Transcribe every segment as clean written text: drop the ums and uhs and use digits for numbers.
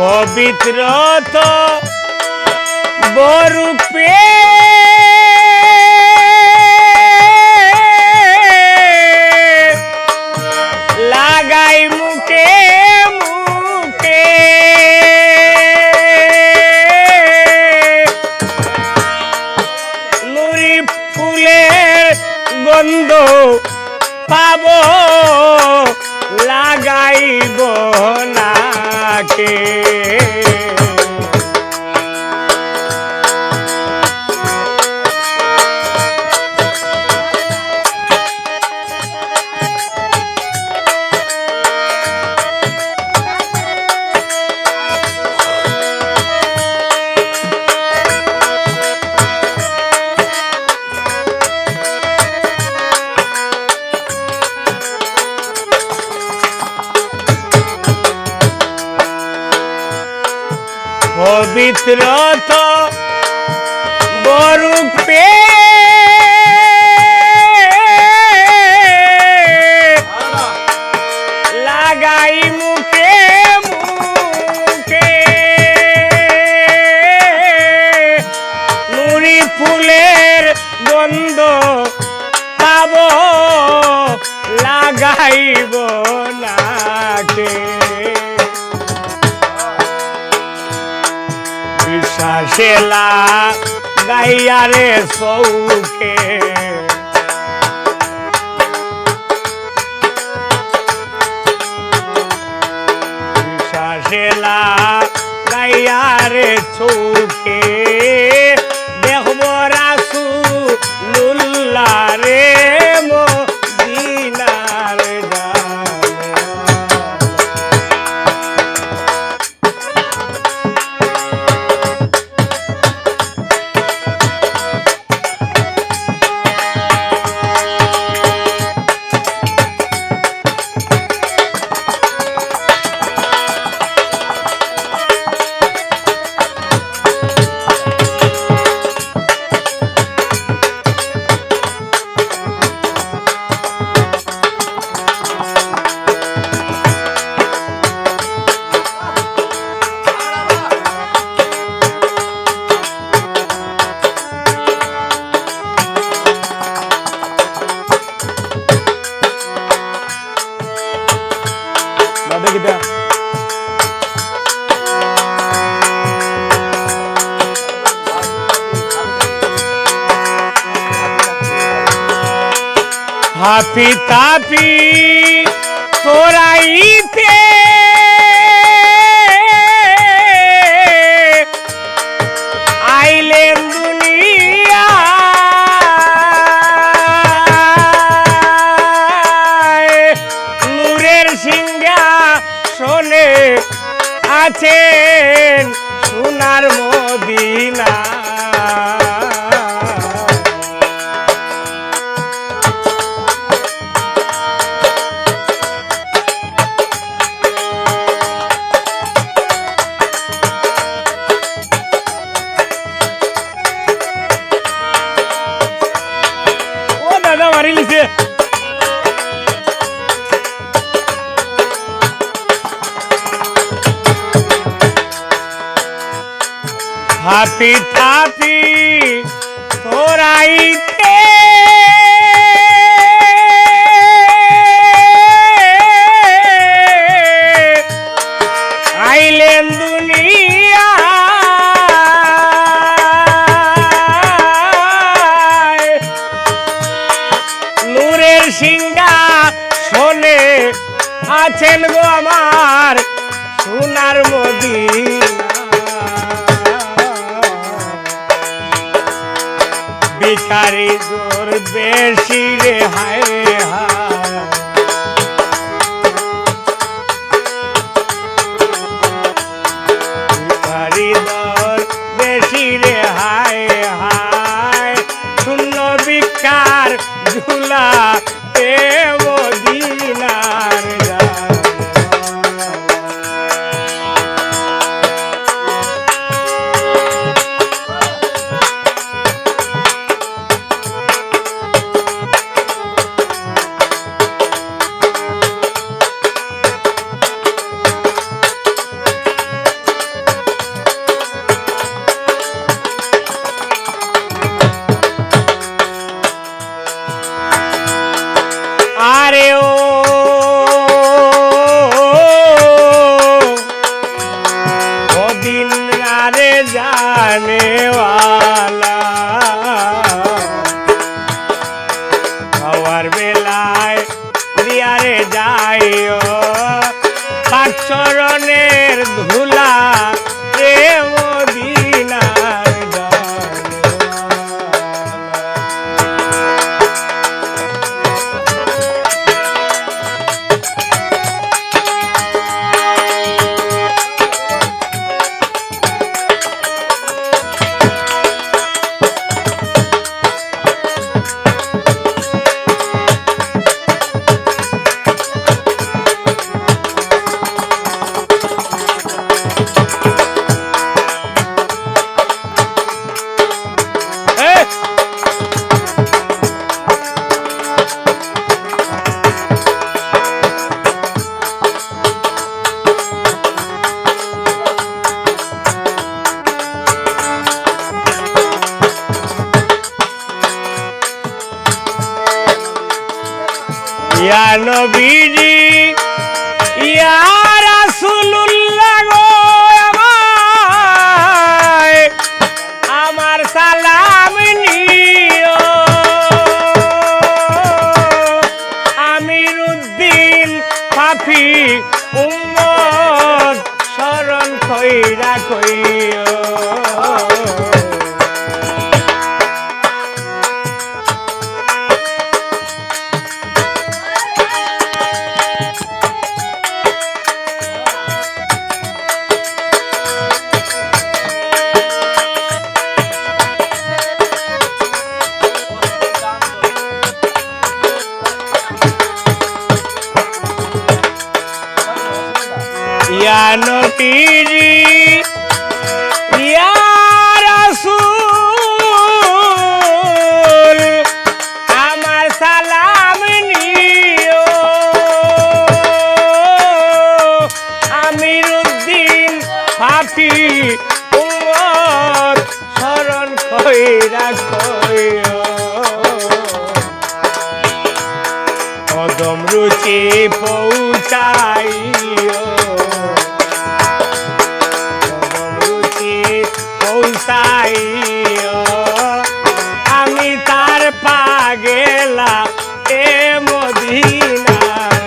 পবিত্র তো বরূপে লাগাই মুখে মুখে নুরি ফুলের গন্ধ পাব লাগাইব নাকে পবিত্র তো বরূপে লাগাই মুখে মুখে নুরি ফুলের গন্ধ পাব লাগাইব নাকে বিশ্বাসেলা গাইয়ারে সৌখে বিশ্বাসেলা গাইয়ারে চৌখে দেখব রাসূলুল্লাহ রে মদিনার kita happy tapi toraite ailen dunia nurer singga শোনে আছেন সোনার মদিনা ও দাদা মারি লিছে happy tapi toraite ailen dunia nurer singha shone achen go amar sonar mদিনা ভিখারি জোর বেশি রে হায় হায় ভিখারি জোর বেশি রে হায় হায় শূন্য ভিক্ষার ঝুলা এ মদিনার নবীজি ইয়া রাসূলুল্লাহ গো আমার সালাম নিও আমিরুদ্দিন পাপী উম্মত শরণ কইরা কইও ইয়া নবীজি ইয়া রাসূল আমার সালাম নিও আমিরুদ্দিন পাপী উম্মত শরণ কইরা কইও কদম রুচি পৌঁছাইও পৌঁছাইও আমি তার পাগেলা এ মদিনার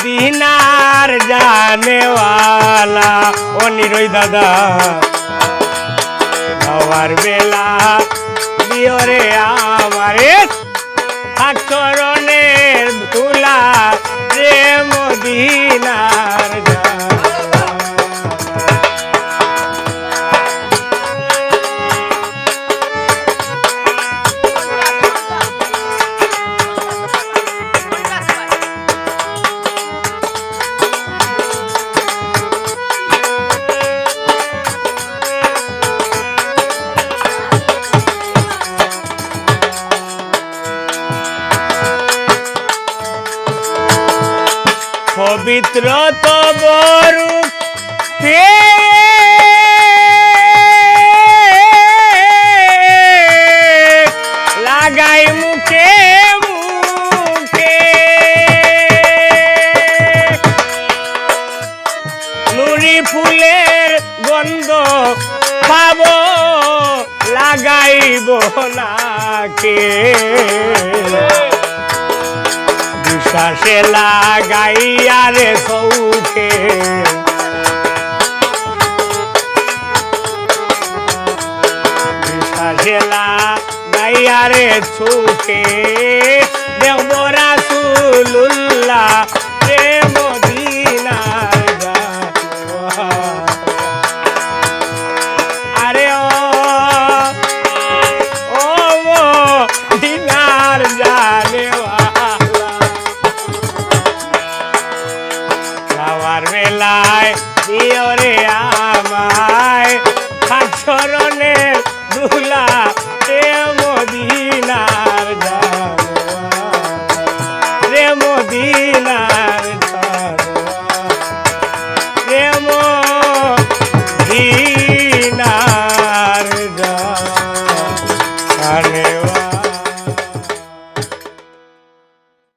মদিনার জানেওয়ালা ও নিরই দাদা আমার বেলা দিও রে আমারে চরণের ধুলা রে মদিনার পবিত্র তো বরু লাগাই মুখে মুখে নুরি ফুলের গন্ধ পাব লাগাইব নাকে শ্বাসে লাগাইয়া রে চৌখে শ্বাসে লাগাইয়া রে চৌখে দেব রাসূলুল্লাহ রে মদিনার আরে ও মদিনার জানে বেলায় দিও রে আমায় চরণের ধুলা রে মদিনার রে মদিনা